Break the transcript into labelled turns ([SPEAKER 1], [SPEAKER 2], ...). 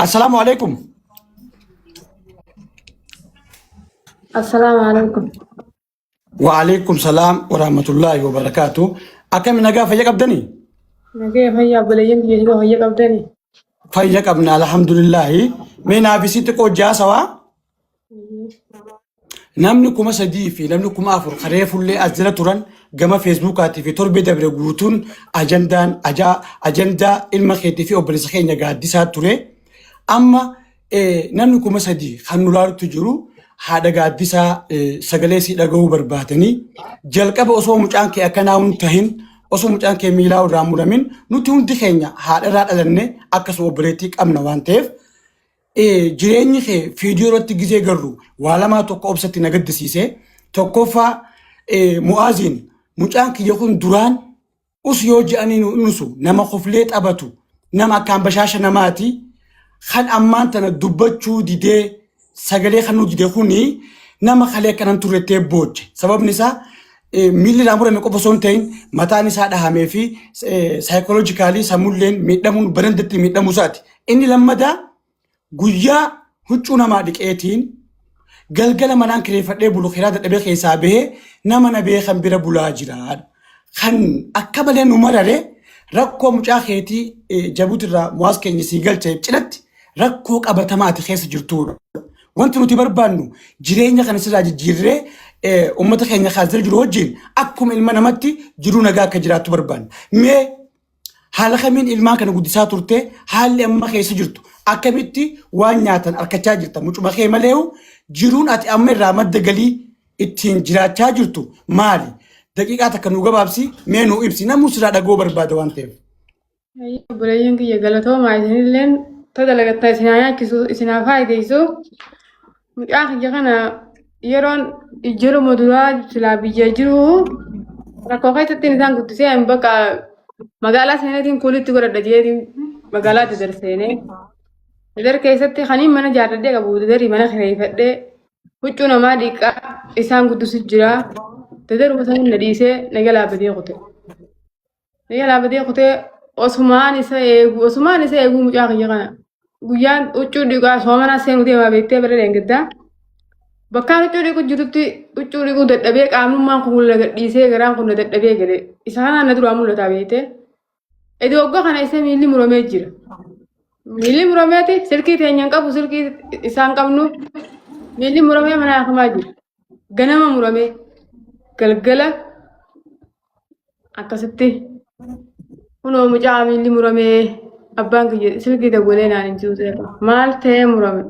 [SPEAKER 1] السلام عليكم.
[SPEAKER 2] السلام عليكم.
[SPEAKER 1] وعليكم السلام ورحمة الله وبركاته. أكم نجا فيك أبدني؟
[SPEAKER 2] نجي هيا بلين يجوا هيا قبضني.
[SPEAKER 1] فيك أبنا الحمد لله. من أبيسيتك وجاسوا. نملكم سدي في نملكم أفر خريف اللي أزل تران جما فيسبوك هاتي في تربية برجوتون أجندة المخيط في أبرزخين يقعد ديسات تري أما نملكم سدي خنولار تجرو هذا قاعد ديسا سجلسي لجو برباتني جلك أبو أسوأ مجانك أكناون تهين أسوأ مجانك ميلا ورامورامين نتون دخينيا هذا رات أدنى أكسو بريتك أمنا وانتف jireenyi kee fiidiyoo irratti gizee garru waa lamaa tokko obsatti nagaddisiise tokkoffaa mu'aaziin mucaan kiyya kun duraan us yoo je'anii nusu nama koflee xabatu nama akkaan bashaasha namaati kan ammaan tana dubbachuu didee sagalee kan nu didee kuni nama kalee kanan turrettee booche sababni isaa miilli irraa murame qofa osoo hin ta'in mataan isaa dhahamee fi saayikooloojikaalii sammuulleen miidhamuun barandatti miidhamuu isaati inni lammadaa guyyaa huccuu namaa dhiqeetiin galgala manaan kireeffadhee bulu kiraa dadhabee keessaa bahee nama na beekan bira bulaa jira. Kan akka malee nu marare rakkoo mucaa keetii jabuutirraa muwaas keenya sii galchee cinatti rakkoo qabatamaati keessa jirtuudha. Wanti nuti barbaannu jireenya kana sirraa jijjiirree uummata keenya kaasira jiru wajjin akkuma ilma namatti jiruu nagaa akka jiraattu barbaanna. Mee haala kamiin ilmaan kana guddisaa turte haalli amma keessa jirtu akkamitti waan nyaatan arkachaa jirta mucuma kee maleewu jiruun ati amma irraa madda galii ittiin jiraachaa jirtu maali daqiiqaa takka nu gabaabsi mee nu ibsi namuu sirraa dhagoo barbaada waan ta'eef.
[SPEAKER 2] Bulayyin kiyya galatoomaa isinilleen tadalagattaa isinaa nyaachisu isinaa faayideessu mucaa kiyya kana yeroon ijjiruma duraa silaa biyya jiru rakkoo keessatti isaan guddisee hin bakka magaalaa seenaatiin kuulitti godhadha jeetiin magaalaatti darseenee dar keessatti kaniin mana jaalladhee qabu darii mana kireeffadhee huccuu namaa dhiqaa isaan guddisu jira dadaruma san na dhiisee naga laabbatee kutee osumaan isa eeguu mucaa kiyya kana guyyaan huccuu dhiqaa soomanaa seenuu deemaa beektee bara deengiddaa bakkaan huccuu dhiqu jirutti huccuu dhiquu dadhabee qaamnummaan kun na gadhiisee garaan kun na dadhabee gale isa kanaan na duraa mul'ataa beektee edii waggaa kana isa miilli muramee jira. Miilli murameeti silkii teenyaan qabu silkii isaan qabnu miilli muramee mana akamaa jira. Ganama muramee galgala akkasitti kunoo mucaa miilli muramee abbaan kiyya silkii dawwalee naan hin jiru maal ta'ee murame